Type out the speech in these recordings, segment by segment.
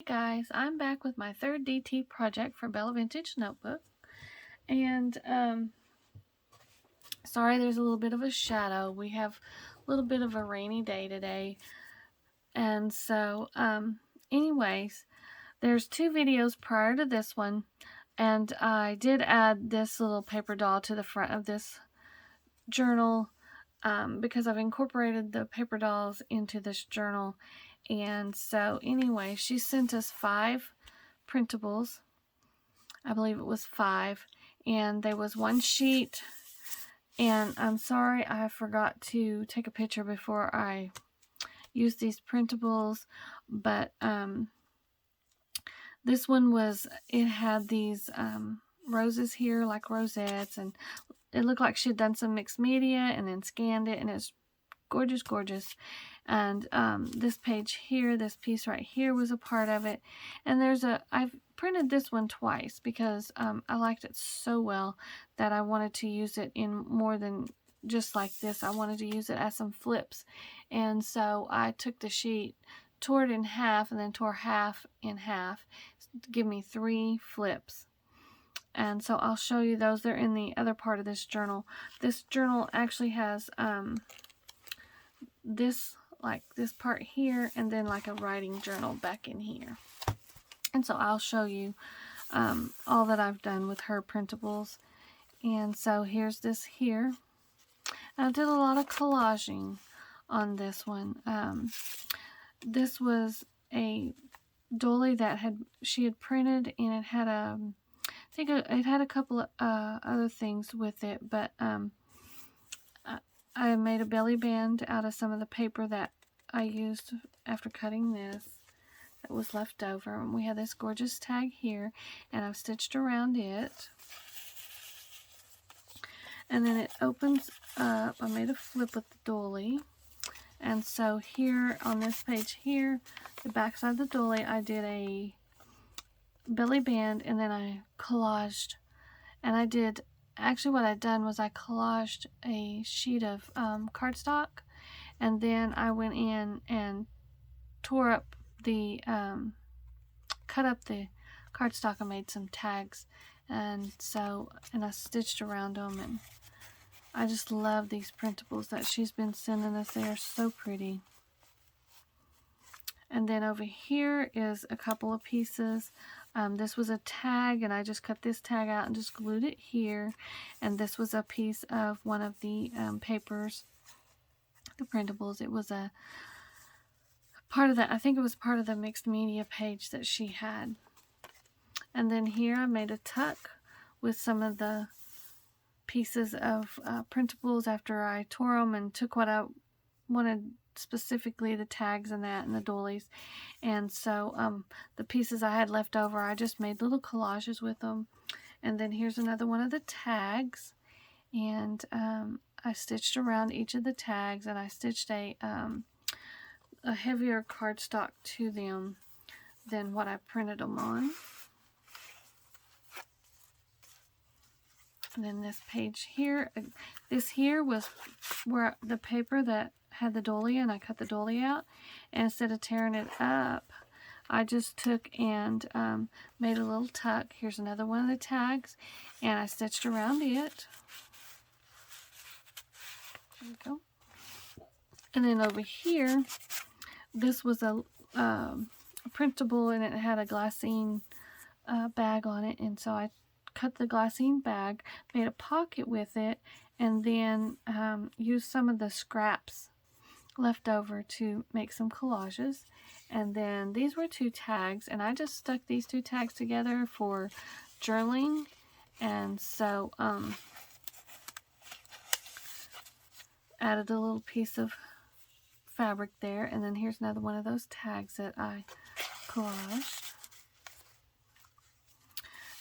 guys, I'm back with my third DT project for Bella Vintage Notebook. And sorry there's a little bit of a shadow. We have a little bit of a rainy day today. And so anyways, there's two videos prior to this one. And I did add this little paper doll to the front of this journal because I've incorporated the paper dolls into this journal. And so anyway, she sent us 5 printables. I believe it was 5, and there was one sheet, and I'm sorry I forgot to take a picture before I used these printables, but this one was, it had these roses here like rosettes, and it looked like she had done some mixed media and then scanned it, and it's gorgeous, gorgeous. And this page here, this piece right here was a part of it. And I've printed this one twice because I liked it so well that I wanted to use it in more than just like this. I wanted to use it as some flips. And so I took the sheet, tore it in half, and then tore half in half to give me 3 flips. And so I'll show you those. They're in the other part of this journal. This journal actually has this part here, and then like a writing journal back in here. And so I'll show you all that I've done with her printables. And so here's this here. I did a lot of collaging on this one. This was a dolly that she had printed, and it had it had a couple of other things with it, but I made a belly band out of some of the paper that I used after cutting this that was left over. And we have this gorgeous tag here, and I've stitched around it. And then it opens up. I made a flip with the dolly. And so here on this page here, the back side of the dolly, I did a belly band, and then I collaged. And I did, actually what I'd done was I collaged a sheet of cardstock, and then I went in and tore up the, cut up the cardstock and made some tags. And I stitched around them, and I just love these printables that she's been sending us. They are so pretty. And then over here is a couple of pieces. This was a tag, and I just cut this tag out and just glued it here. And this was a piece of one of the papers, the printables. It was a part of that. I think it was part of the mixed media page that she had. And then here I made a tuck with some of the pieces of printables after I tore them and took what I wanted, specifically the tags and that and the dollies. And so the pieces I had left over, I just made little collages with them. And then here's another one of the tags, and I stitched around each of the tags, and I stitched a heavier cardstock to them than what I printed them on. And then this page here, this here was where the paper that had the dolly, and I cut the dolly out, and instead of tearing it up, I just took and made a little tuck. Here's another one of the tags, and I stitched around it. There we go. And then over here, this was a printable, and it had a glassine bag on it, and so I cut the glassine bag, made a pocket with it, and then used some of the scraps left over to make some collages. And then these were 2 tags, and I just stuck these 2 tags together for journaling. And so added a little piece of fabric there. And then here's another one of those tags that I collaged.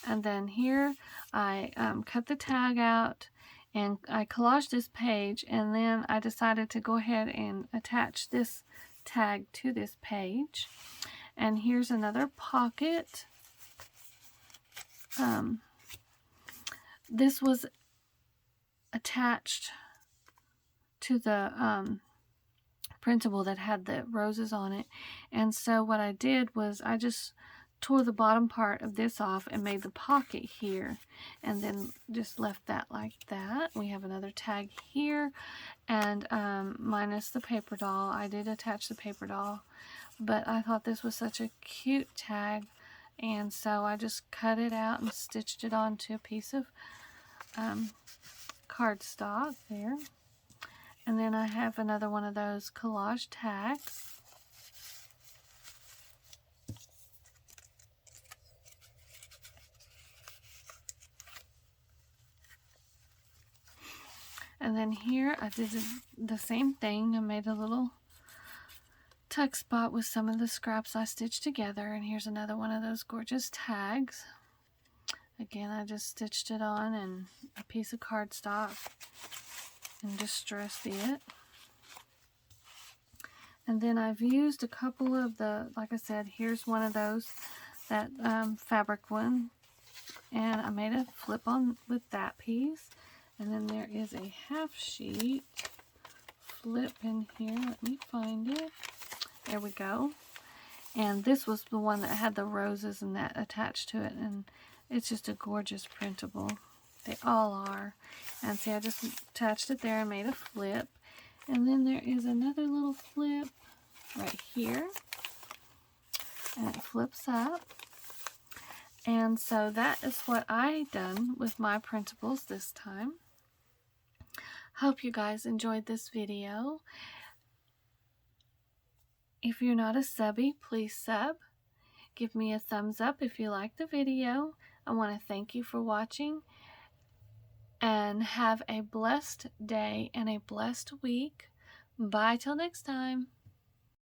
And then here I cut the tag out, and I collaged this page, and then I decided to go ahead and attach this tag to this page. And here's another pocket. This was attached to the printable that had the roses on it. And so what I did was I just tore the bottom part of this off and made the pocket here, and then just left that like that. We have another tag here, and minus the paper doll. I did attach the paper doll, but I thought this was such a cute tag, and so I just cut it out and stitched it onto a piece of cardstock there. And then I have another one of those collage tags. And then here I did the same thing. I made a little tuck spot with some of the scraps I stitched together. And here's another one of those gorgeous tags. Again, I just stitched it on and a piece of cardstock and distressed it. And then I've used a couple of the, like I said, here's one of those, that fabric one. And I made a flip on with that piece. And then there is a half sheet flip in here. Let me find it. There we go. And this was the one that had the roses and that attached to it. And it's just a gorgeous printable. They all are. And see, I just attached it there and made a flip. And then there is another little flip right here. And it flips up. And so that is what I done with my printables this time. Hope you guys enjoyed this video. If you're not a subby, please sub. Give me a thumbs up if you like the video. I want to thank you for watching. And have a blessed day and a blessed week. Bye till next time.